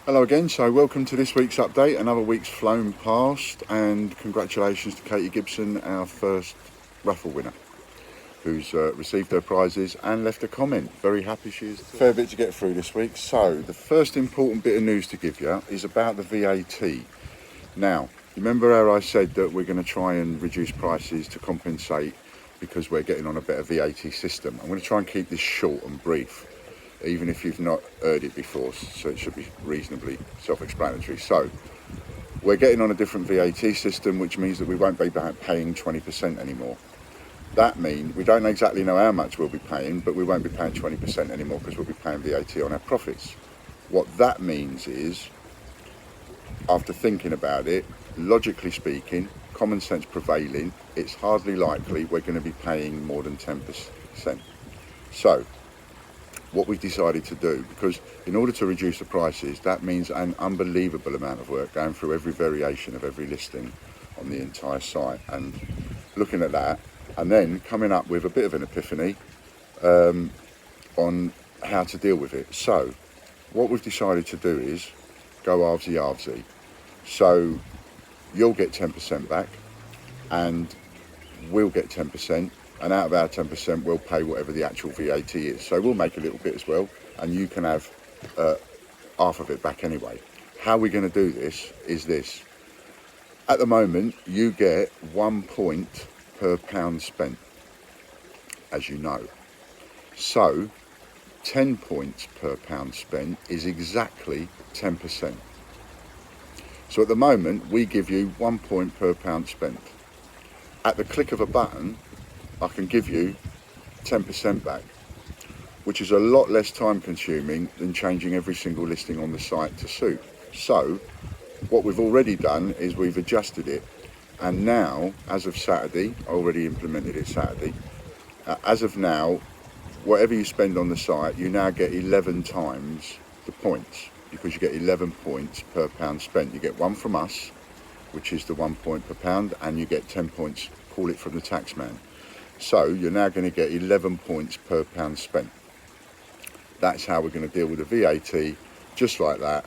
Hello again, so welcome to this week's update. Another week's flown past, and congratulations to Katie Gibson, our first raffle winner, who's received her prizes and left a comment. Very happy she is. Fair bit to get through this week. So the first important bit of news to give you is about the VAT. Now, you remember how I said that we're going to try and reduce prices to compensate because we're getting on a better VAT system. I'm going to try and keep this short and brief, even if you've not heard it before, so it should be reasonably self-explanatory. So we're getting on a different VAT system, which means that we won't be paying 20% anymore. That means we don't exactly know how much we'll be paying, but we won't be paying 20% anymore because we'll be paying VAT on our profits. What that means is, after thinking about it, logically speaking, common sense prevailing, it's hardly likely we're going to be paying more than 10%. So what we've decided to do, because in order to reduce the prices, that means an unbelievable amount of work going through every variation of every listing on the entire site and looking at that, and then coming up with a bit of an epiphany on how to deal with it. So what we've decided to do is go halvesy. So you'll get 10% back and we'll get 10%, and out of our 10% we'll pay whatever the actual VAT is. So we'll make a little bit as well, and you can have half of it back anyway. How we're going to do this is this. At the moment you get 1 point per pound spent, as you know. So 10 points per pound spent is exactly 10%. So at the moment we give you 1 point per pound spent. At the click of a button I can give you 10% back, which is a lot less time consuming than changing every single listing on the site to suit. So what we've already done is we've adjusted it, and now as of Saturday, I already implemented it Saturday, as of now, whatever you spend on the site, you now get 11 times the points, because you get 11 points per pound spent. You get one from us, which is the 1 point per pound, and you get 10 points, call it from the taxman. So you're now going to get 11 points per pound spent. That's how we're going to deal with the VAT, just like that,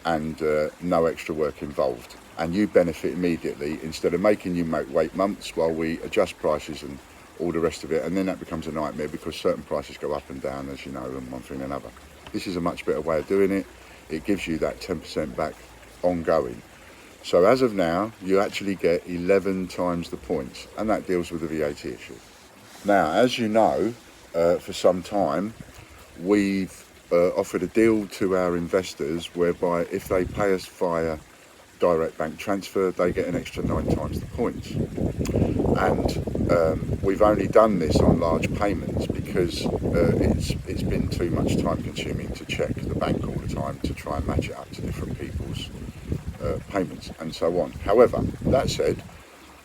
and no extra work involved. And you benefit immediately, instead of making you wait months while we adjust prices and all the rest of it, and then that becomes a nightmare because certain prices go up and down, as you know, and one thing and another. This is a much better way of doing it. It gives you that 10% back ongoing. So as of now, you actually get 11 times the points, and that deals with the VAT issue. Now, as you know, for some time, we've offered a deal to our investors whereby if they pay us via direct bank transfer, they get an extra 9 times the points. And we've only done this on large payments because it's been too much time consuming to check the bank all the time to try and match it up to different people's payments and so on. However, that said,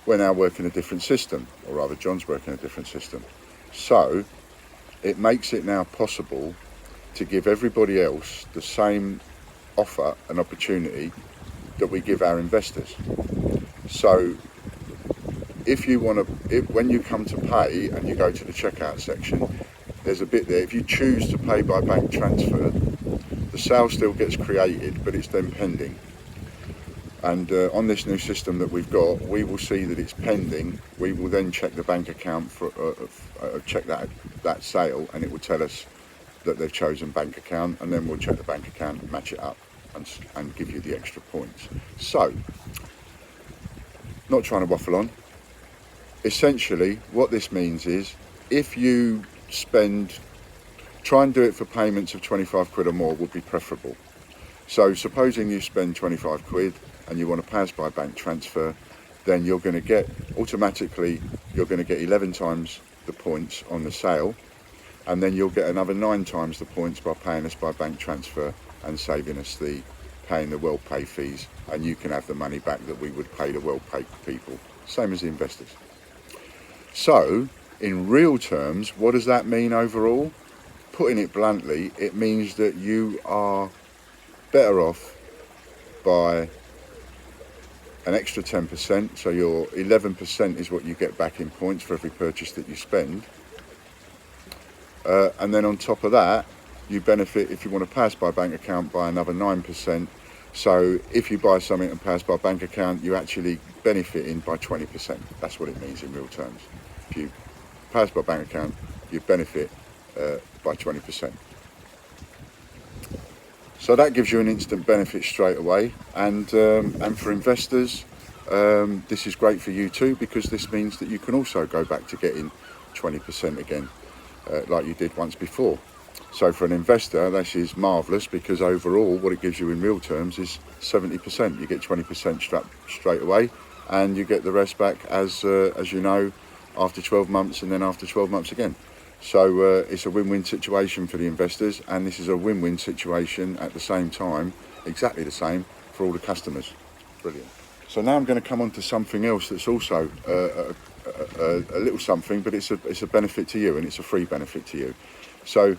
we're now working a different system, or rather John's working a different system. So it makes it now possible to give everybody else the same offer and opportunity that we give our investors. So if you want to, when you come to pay and you go to the checkout section, there's a bit there. If you choose to pay by bank transfer, the sale still gets created, but it's then pending. And on this new system that we've got, we will see that it's pending. We will then check the bank account for check that sale, and it will tell us that they've chosen bank account, and then we'll check the bank account and match it up and give you the extra points. So, not trying to waffle on. Essentially, what this means is, if you try and do it for payments of 25 quid or more would be preferable. So supposing you spend 25 quid and you want to pay us by bank transfer, then you're going to get, automatically, you're going to get 11 times the points on the sale, and then you'll get another 9 times the points by paying us by bank transfer and saving us paying the well-pay fees, and you can have the money back that we would pay the well-paid people, same as the investors. So, in real terms, what does that mean overall? Putting it bluntly, it means that you are better off by an extra 10%, so your 11% is what you get back in points for every purchase that you spend. And then on top of that, you benefit, if you want to pass by bank account, by another 9%. So if you buy something and pass by bank account, you actually benefiting by 20%. That's what it means in real terms. If you pass by bank account, you benefit by 20%. So that gives you an instant benefit straight away, and for investors, this is great for you too, because this means that you can also go back to getting 20% again, like you did once before. So for an investor, this is marvellous, because overall what it gives you in real terms is 70%. You get 20% straight away, and you get the rest back as you know, after 12 months, and then after 12 months again. So it's a win-win situation for the investors, and this is a win-win situation at the same time, exactly the same for all the customers. Brilliant. So now I'm going to come on to something else that's also a little something, but it's a benefit to you, and it's a free benefit to you. So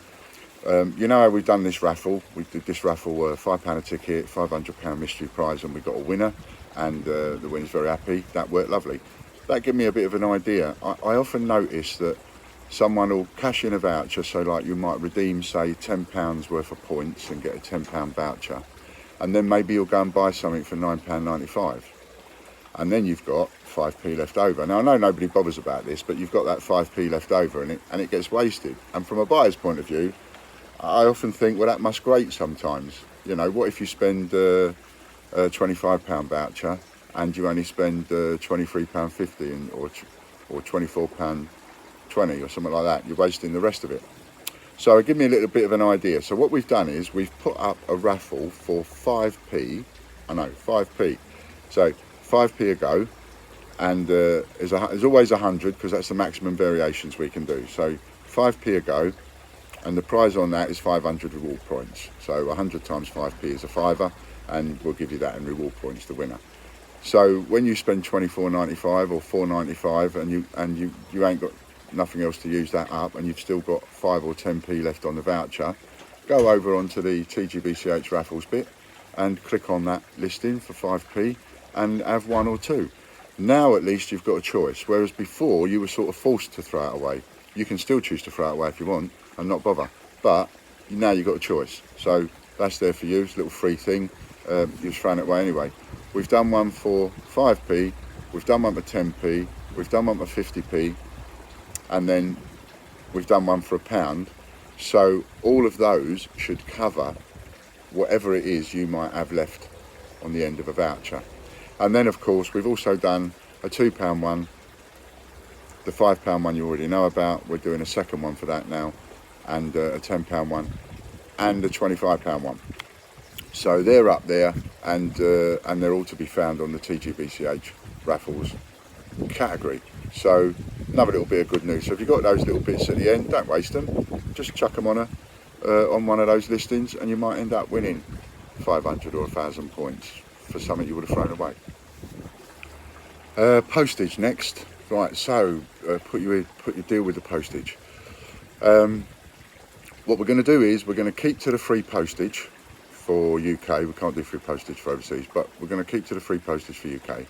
you know how we've done this raffle. We did this raffle, £5 a ticket, £500 mystery prize, and we got a winner, and the winner's very happy. That worked lovely. That gave me a bit of an idea. I often notice that someone will cash in a voucher, so like you might redeem, say, £10 worth of points and get a £10 voucher, and then maybe you'll go and buy something for £9.95, and then you've got 5p left over. Now I know nobody bothers about this, but you've got that 5p left over, and it gets wasted. And from a buyer's point of view, I often think, well, that must grate sometimes. You know, what if you spend a £25 voucher and you only spend £23.50 or £24.20 or something like that? You're wasting the rest of it. So give me a little bit of an idea. So what we've done is we've put up a raffle for 5p. I know, 5p. So 5p a go, and there's always 100, because that's the maximum variations we can do. So 5p a go, and the prize on that is 500 reward points. So 100 times 5p is a fiver, and we'll give you that in reward points, the winner. So when you spend £24.95 or £4.95, and you ain't got nothing else to use that up, and you've still got 5 or 10p left on the voucher, go over onto the TGBCH raffles bit and click on that listing for 5p and have one or two. Now at least you've got a choice, whereas before you were sort of forced to throw it away. You can still choose to throw it away if you want and not bother, but now you've got a choice. So that's there for you. It's a little free thing. You've thrown it away anyway. We've done one for 5p, we've done one for 10p, we've done one for 50p, and then we've done one for £1. So all of those should cover whatever it is you might have left on the end of a voucher. And then of course we've also done a £2 one, the £5 one you already know about. We're doing a second one for that now, and a £10 one, and a £25 one. So they're up there, and they're all to be found on the TGBCH raffles category. So another little bit of good news. So if you've got those little bits at the end, don't waste them. Just chuck them on one of those listings, and you might end up winning 500 or 1,000 points for something you would have thrown away. Postage next. Right, so put your deal with the postage. What we're going to do is we're going to keep to the free postage for UK. We can't do free postage for overseas, but we're going to keep to the free postage for UK.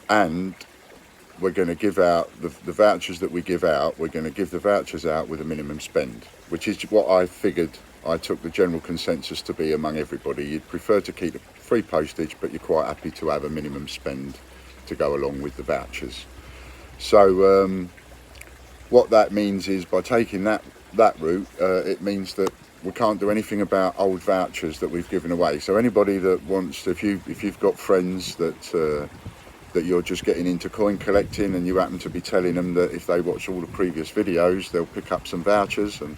And we're going to give out the vouchers that we give out. We're going to give the vouchers out with a minimum spend, which is what I figured. I took the general consensus to be among everybody. You'd prefer to keep the free postage, but you're quite happy to have a minimum spend to go along with the vouchers. So what that means is, by taking that route, it means that we can't do anything about old vouchers that we've given away. So anybody that wants to, if you've got friends that you're just getting into coin collecting, and you happen to be telling them that if they watch all the previous videos, they'll pick up some vouchers and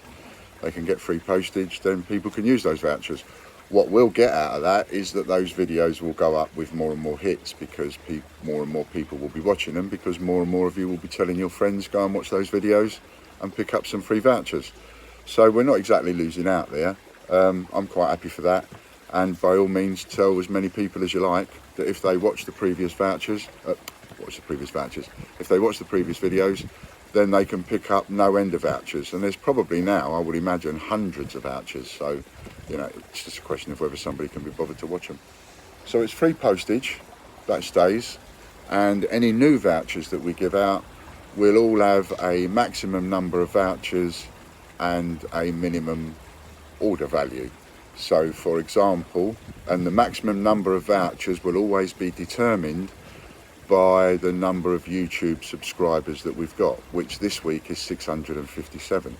they can get free postage, then people can use those vouchers. What we'll get out of that is that those videos will go up with more and more hits, because more and more people will be watching them, because more and more of you will be telling your friends, go and watch those videos and pick up some free vouchers. So we're not exactly losing out there. I'm quite happy for that. And by all means, tell as many people as you like that if they watch the previous vouchers, if they watch the previous videos, then they can pick up no end of vouchers. And there's probably now, I would imagine, hundreds of vouchers. So, you know, it's just a question of whether somebody can be bothered to watch them. So it's free postage, that stays. And any new vouchers that we give out, we'll all have a maximum number of vouchers and a minimum order value. So for example, and the maximum number of vouchers will always be determined by the number of YouTube subscribers that we've got, which this week is 657.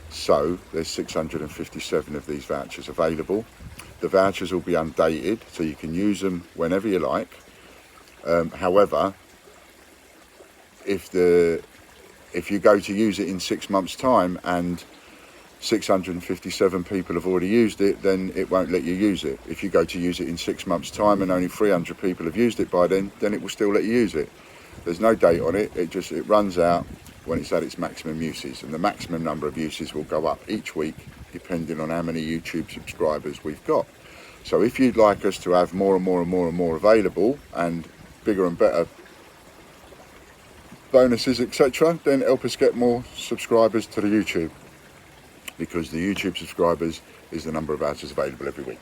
So there's 657 of these vouchers available. The vouchers will be undated, so you can use them whenever you like. However, if you go to use it in 6 months' time and 657 people have already used it, then it won't let you use it. If you go to use it in 6 months' time and only 300 people have used it by then it will still let you use it. There's no date on it. It runs out when it's at its maximum uses, and the maximum number of uses will go up each week depending on how many YouTube subscribers we've got. So if you'd like us to have more and more and more and more available, and bigger and better bonuses, etc., then help us get more subscribers to the YouTube, because the YouTube subscribers is the number of vouchers available every week.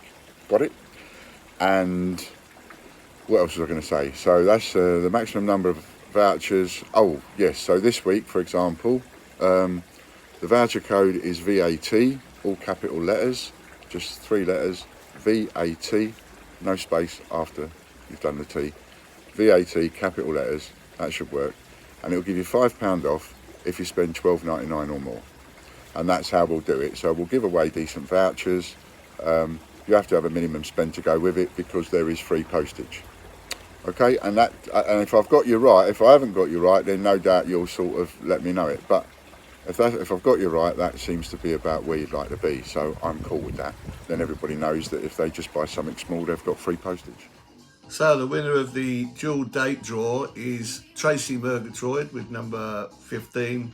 Got it? And what else was I going to say? So that's the maximum number of vouchers. Oh yes, so this week, for example, the voucher code is VAT, all capital letters, just 3 letters, VAT, no space after you've done the T, VAT, capital letters. That should work, and it'll give you £5 off if you spend £12.99 or more. And that's how we'll do it. So we'll give away decent vouchers. You have to have a minimum spend to go with it, because there is free postage. Okay, and if I've got you right, if I haven't got you right, then no doubt you'll sort of let me know it. But if I've got you right, that seems to be about where you'd like to be. So I'm cool with that. Then everybody knows that if they just buy something small, they've got free postage. So the winner of the dual date draw is Tracy Murgatroyd with number 15.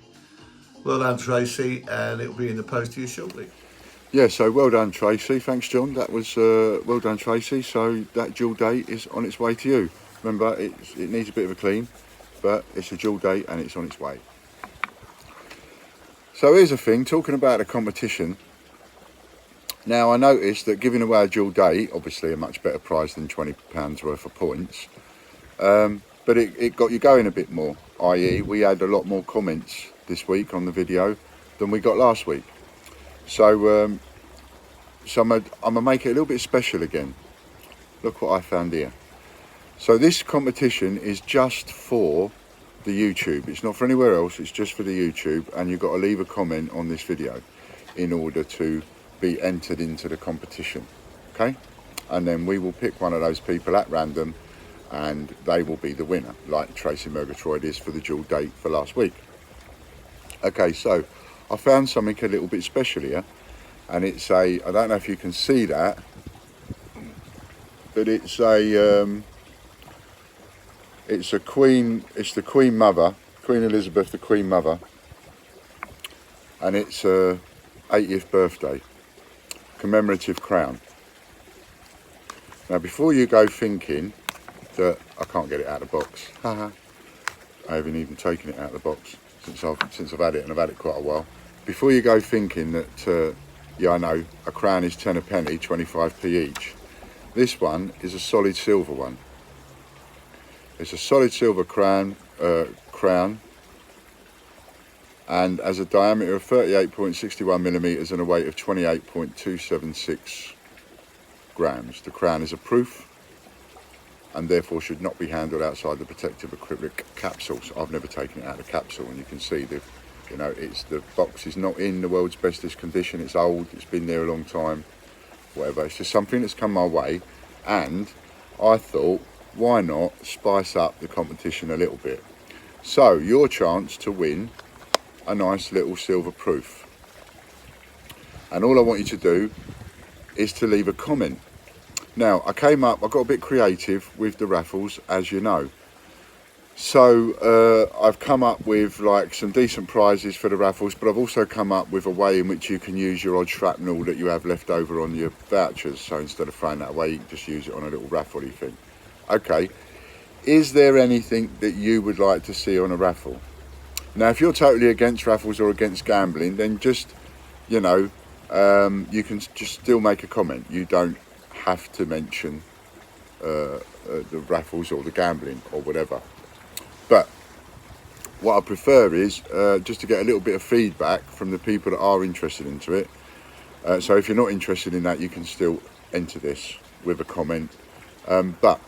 Well done, Tracy, and it'll be in the post to you shortly. Yeah, so well done, Tracy. Thanks, John. That was well done, Tracy. So that dual date is on its way to you. Remember, it needs a bit of a clean, but it's a dual date and it's on its way. So here's the thing, talking about a competition. Now, I noticed that giving away a dual date, obviously a much better prize than £20 worth of points, but it got you going a bit more, i.e. we had a lot more comments this week on the video than we got last week. So, I'm gonna make it a little bit special again. Look what I found here. So this competition is just for the YouTube. It's not for anywhere else, it's just for the YouTube, and you've got to leave a comment on this video in order to be entered into the competition, okay? And then we will pick one of those people at random and they will be the winner, like Tracy Murgatroyd is for the dual date for last week. Okay, so I found something a little bit special here, and it's I don't know if you can see that, but it's the Queen Mother, Queen Elizabeth, the Queen Mother, and it's her 80th birthday, commemorative crown. Now, before you go thinking that I can't get it out of the box, haha, I haven't even taken it out of the box since I've had it, and I've had it quite a while. Before you go thinking that, yeah, I know, a crown is 10 a penny, 25p each. This one is a solid silver one. It's a solid silver crown, and has a diameter of 38.61 millimeters and a weight of 28.276 grams. The crown is a proof and therefore should not be handled outside the protective acrylic capsules. I've never taken it out of the capsule, and you can see the box is not in the world's bestest condition. It's old, it's been there a long time, whatever. It's just something that's come my way, and I thought, why not spice up the competition a little bit? So your chance to win a nice little silver proof, and all I want you to do is to leave a comment. Now, I got a bit creative with the raffles, as you know. So I've come up with like some decent prizes for the raffles, but I've also come up with a way in which you can use your odd shrapnel that you have left over on your vouchers. So instead of throwing that away, you can just use it on a little raffle-y thing. Okay, is there anything that you would like to see on a raffle? Now, if you're totally against raffles or against gambling, then just, you know, you can just still make a comment. You don't have to mention the raffles or the gambling or whatever. But what I prefer is just to get a little bit of feedback from the people that are interested into it. So if you're not interested in that, you can still enter this with a comment. But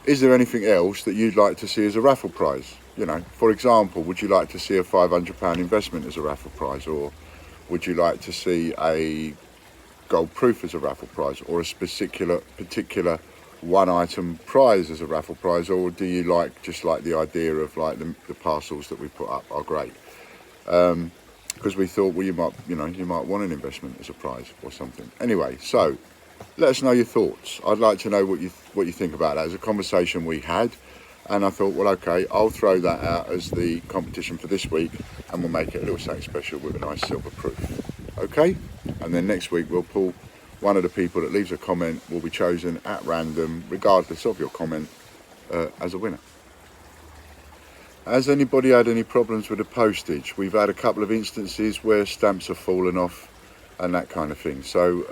is there anything else that you'd like to see as a raffle prize? You know, for example, would you like to see a £500 investment as a raffle prize, or would you like to see a gold proof as a raffle prize, or a particular one item prize as a raffle prize, or do you just like the idea of like the parcels that we put up are great? Because we thought, well, you might want an investment as a prize or something. Anyway, so let us know your thoughts. I'd like to know what you think about that. It was a conversation we had, and I thought, well, okay, I'll throw that out as the competition for this week, and we'll make it a little something special with a nice silver proof. Okay? And then next week we'll pull one of the people that leaves a comment will be chosen at random, regardless of your comment, as a winner. Has anybody had any problems with the postage? We've had a couple of instances where stamps have fallen off and that kind of thing. So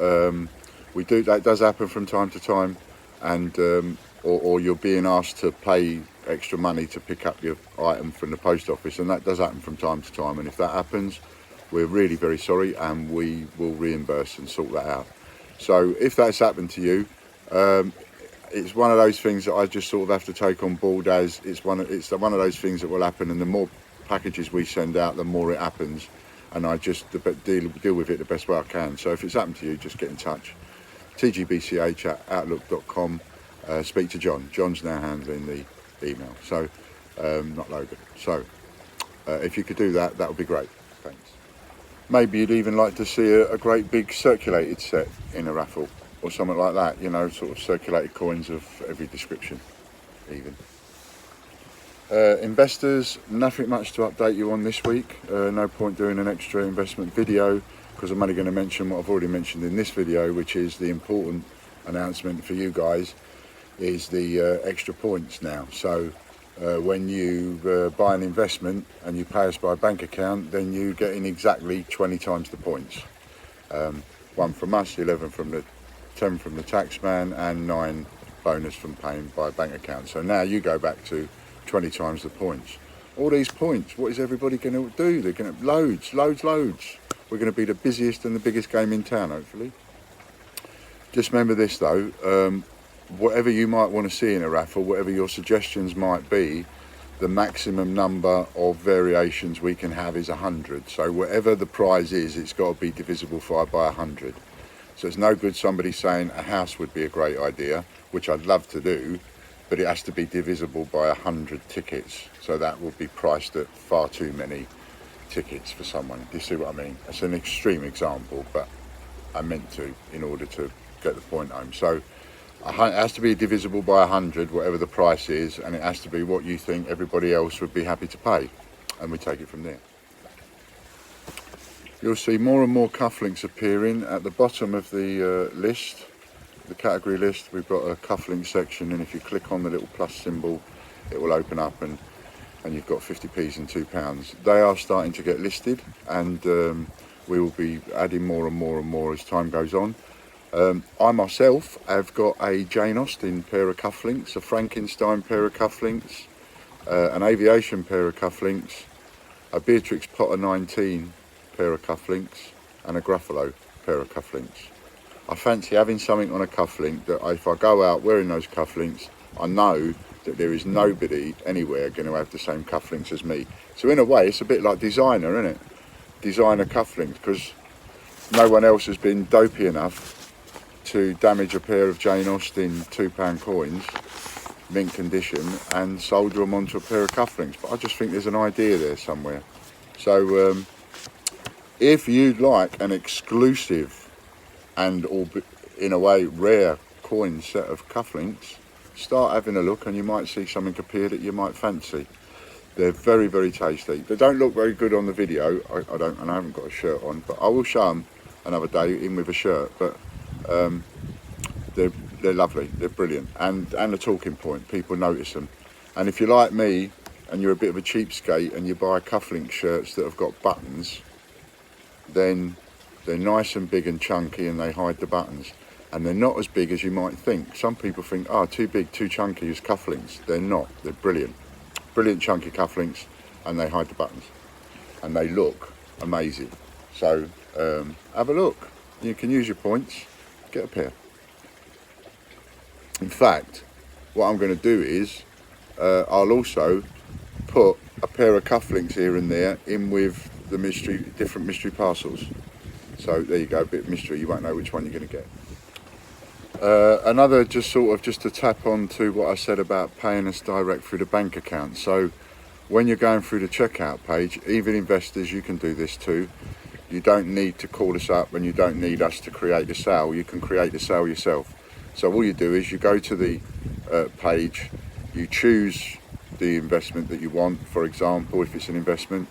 that does happen from time to time, and or you're being asked to pay extra money to pick up your item from the post office, and that does happen from time to time. And if that happens, we're really very sorry, and we will reimburse and sort that out. So if that's happened to you, it's one of those things that I just sort of have to take on board as it's one of those things that will happen, and the more packages we send out, the more it happens, and I just deal with it the best way I can. So if it's happened to you, just get in touch. TGBCH@outlook.com. Speak to John. John's now handling the email, so not Logan. So if you could do that, that would be great. Thanks. Maybe you'd even like to see a great big circulated set in a raffle or something like that, you know, sort of circulated coins of every description even. Investors, nothing much to update you on this week. No point doing an extra investment video because I'm only going to mention what I've already mentioned in this video, which is the important announcement for you guys is the extra points now. So when you buy an investment and you pay us by bank account, then you get in exactly 20 times the points. 1 from us, 11 from the 10 from the taxman, and 9 bonus from paying by bank account. So now you go back to 20 times the points. All these points, what is everybody going to do? They're going to loads. We're going to be the busiest and the biggest game in town, hopefully. Just remember this though, whatever you might want to see in a raffle, whatever your suggestions might be, the maximum number of variations we can have is 100. So whatever the prize is, it's got to be divisible by 100. So it's no good somebody saying a house would be a great idea, which I'd love to do, but it has to be divisible by 100 tickets. So that would be priced at far too many tickets for someone. Do you see what I mean? It's an extreme example, but I meant to in order to get the point home. So it has to be divisible by 100, whatever the price is, and it has to be what you think everybody else would be happy to pay, and we take it from there. You'll see more and more cufflinks appearing at the bottom of the list, the category list. We've got a cufflink section, and if you click on the little plus symbol, it will open up, and you've got 50p's and £2. They are starting to get listed, and we will be adding more and more as time goes on. I myself have got a Jane Austen pair of cufflinks, a Frankenstein pair of cufflinks, an aviation pair of cufflinks, a Beatrix Potter 19 pair of cufflinks, and a Gruffalo pair of cufflinks. I fancy having something on a cufflink that if I go out wearing those cufflinks, I know that there is nobody anywhere going to have the same cufflinks as me. So in a way, it's a bit like designer, isn't it? Designer cufflinks, because no one else has been dopey enough to damage a pair of Jane Austen £2 coins, mint condition, and solder them onto a pair of cufflinks. But I just think there's an idea there somewhere. So if you'd like an exclusive and in a way rare coin set of cufflinks, start having a look and you might see something appear that you might fancy. They're very, very tasty. They don't look very good on the video. I haven't got a shirt on, but I will show them another day in with a shirt. But they're lovely. They're brilliant, and a talking point. People notice them. And if you're like me and you're a bit of a cheapskate and you buy cufflink shirts that have got buttons, then they're nice and big and chunky, and they hide the buttons. And they're not as big as you might think. Some people think, oh, too big, too chunky as cufflinks. They're not. They're brilliant. Brilliant chunky cufflinks, and they hide the buttons. And they look amazing. So have a look. You can use your points, get a pair. In fact, what I'm going to do is I'll also put a pair of cufflinks here and there in with the different mystery parcels. So there you go, a bit of mystery, you won't know which one you're going to get. Another just to tap on to what I said about paying us direct through the bank account. So when you're going through the checkout page, even investors, you can do this too. You don't need to call us up and you don't need us to create the sale. You can create the sale yourself. So all you do is you go to the page, you choose the investment that you want, for example, if it's an investment,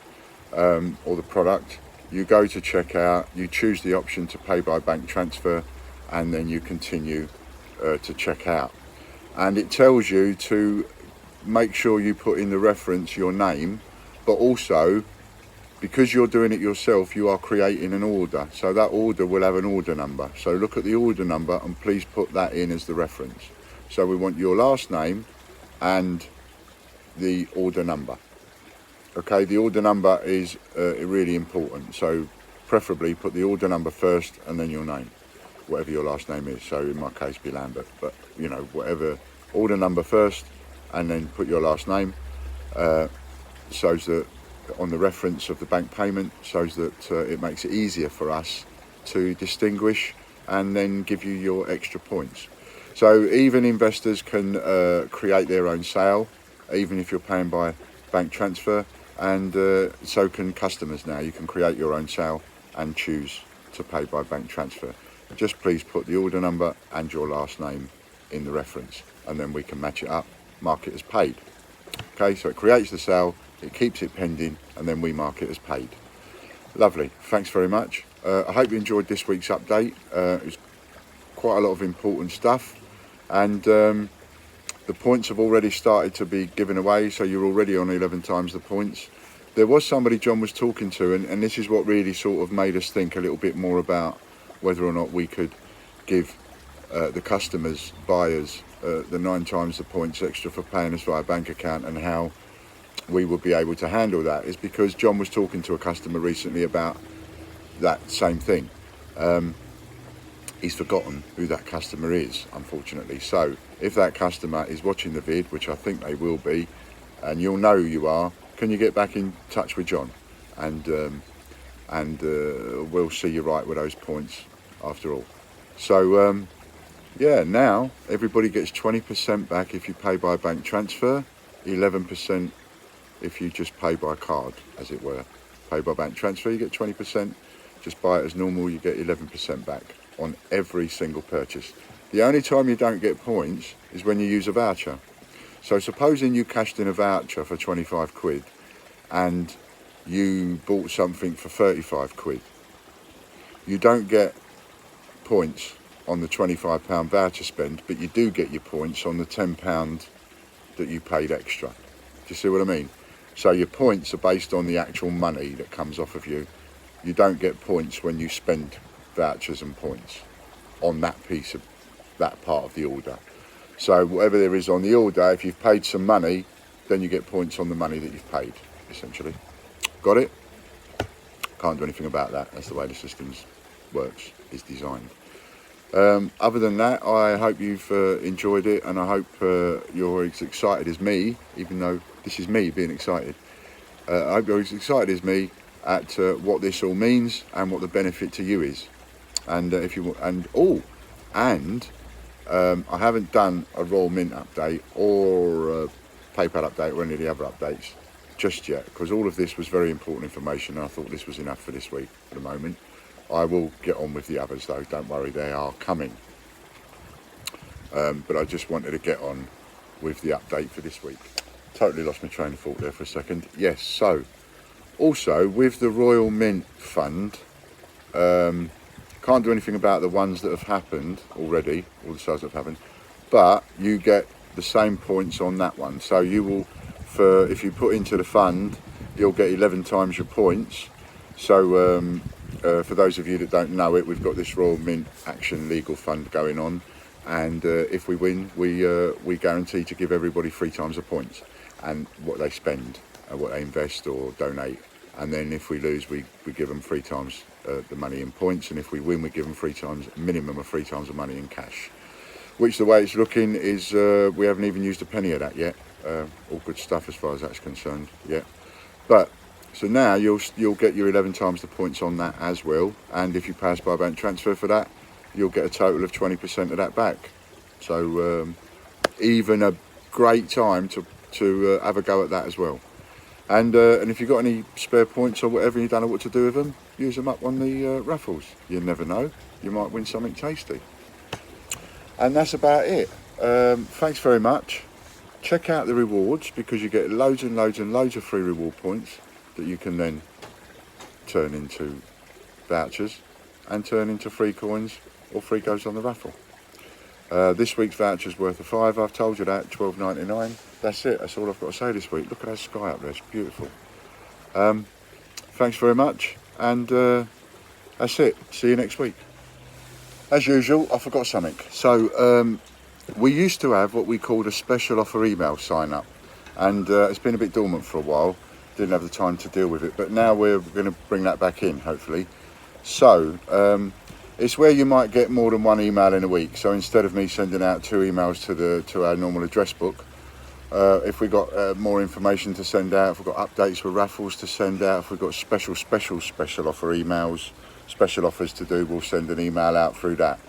or the product. You go to checkout, you choose the option to pay by bank transfer, and then you continue to check out. And it tells you to make sure you put in the reference your name, but also because you're doing it yourself, you are creating an order. So that order will have an order number. So look at the order number and please put that in as the reference. So we want your last name and the order number. Okay, the order number is really important. So preferably put the order number first and then your name, whatever your last name is. So in my case, be Lambert, but you know, whatever, order number first and then put your last name, so that on the reference of the bank payment, so that it makes it easier for us to distinguish and then give you your extra points. So even investors can create their own sale, even if you're paying by bank transfer, and so can customers now. You can create your own sale and choose to pay by bank transfer. Just please put the order number and your last name in the reference, and then we can match it up, mark it as paid. Okay, so it creates the sale, it keeps it pending, and then we mark it as paid. Lovely, thanks very much. I hope you enjoyed this week's update. It was quite a lot of important stuff, and the points have already started to be given away, so you're already on 11 times the points. There was somebody John was talking to, and this is what really sort of made us think a little bit more about whether or not we could give the customers, buyers, the 9 times the points extra for paying us via bank account, and how we would be able to handle that. Is because John was talking to a customer recently about that same thing. He's forgotten who that customer is, unfortunately. So if that customer is watching the vid, which I think they will be, and you'll know who you are, can you get back in touch with John, and we'll see you right with those points after all. So yeah, now everybody gets 20% back if you pay by bank transfer, 11% if you just pay by card, as it were. Pay by bank transfer, you get 20%. Just buy it as normal, you get 11% back on every single purchase. The only time you don't get points is when you use a voucher. So supposing you cashed in a voucher for 25 quid and you bought something for 35 quid, you don't get points on the £25 voucher spend, but you do get your points on the £10 that you paid extra. Do you see what I mean? So your points are based on the actual money that comes off of you. You don't get points when you spend vouchers and points on that piece of that part of the order. So whatever there is on the order, if you've paid some money, then you get points on the money that you've paid, essentially. Got it? Can't do anything about that. That's the way the system works, is designed. Other than that, I hope you've enjoyed it, and I hope you're as excited as me, even though this is me being excited. I hope you're as excited as me at what this all means and what the benefit to you is. And if you I haven't done a Royal Mint update or a PayPal update or any of the other updates just yet, because all of this was very important information, and I thought this was enough for this week at the moment. I will get on with the others though, don't worry, they are coming. But I just wanted to get on with the update for this week. Totally lost my train of thought there for a second. Yes, so also with the Royal Mint Fund, can't do anything about the ones that have happened already, all the sales that have happened, but you get the same points on that one. So you will, if you put into the fund, you'll get 11 times your points. So for those of you that don't know it, we've got this Royal Mint Action Legal Fund going on, and if we win, we guarantee to give everybody 3 times the points and what they spend, what they invest or donate. And then if we lose, we give them 3 times the money in points, and if we win, we give them minimum of 3 times the money in cash. Which, the way it's looking, is we haven't even used a penny of that yet. All good stuff as far as that's concerned. Yeah, but so now you'll get your 11 times the points on that as well, and if you pass by bank transfer for that, you'll get a total of 20% of that back. So even a great time to have a go at that as well. And if you've got any spare points or whatever, you don't know what to do with them, use them up on the raffles. You never know, you might win something tasty. And that's about it. Thanks very much. Check out the rewards, because you get loads and loads and loads of free reward points that you can then turn into vouchers and turn into free coins or free goes on the raffle. This week's voucher's worth a £5. I've told you that, £12.99. That's it. That's all I've got to say this week. Look at that sky up there. It's beautiful. Thanks very much. And that's it. See you next week. As usual, I forgot something. So we used to have what we called a special offer email sign up. And it's been a bit dormant for a while. Didn't have the time to deal with it. But now we're going to bring that back in, hopefully. So it's where you might get more than one email in a week. So instead of me sending out 2 emails to our normal address book, if we got more information to send out, if we've got updates with raffles to send out, if we've got special offer emails, special offers to do, we'll send an email out through that.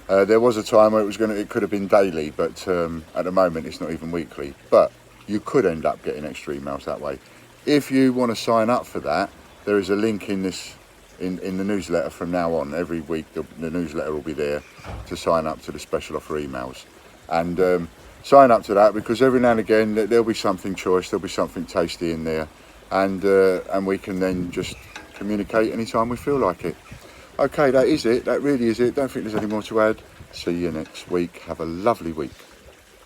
There was a time where it could have been daily, but at the moment it's not even weekly. But you could end up getting extra emails that way. If you want to sign up for that, there is a link in the newsletter from now on. Every week the newsletter will be there to sign up to the special offer emails. And sign up to that, because every now and again there'll be something choice, there'll be something tasty in there, and we can then just communicate anytime we feel like it. Okay, that is it. That really is it. Don't think there's any more to add. See you next week. Have a lovely week.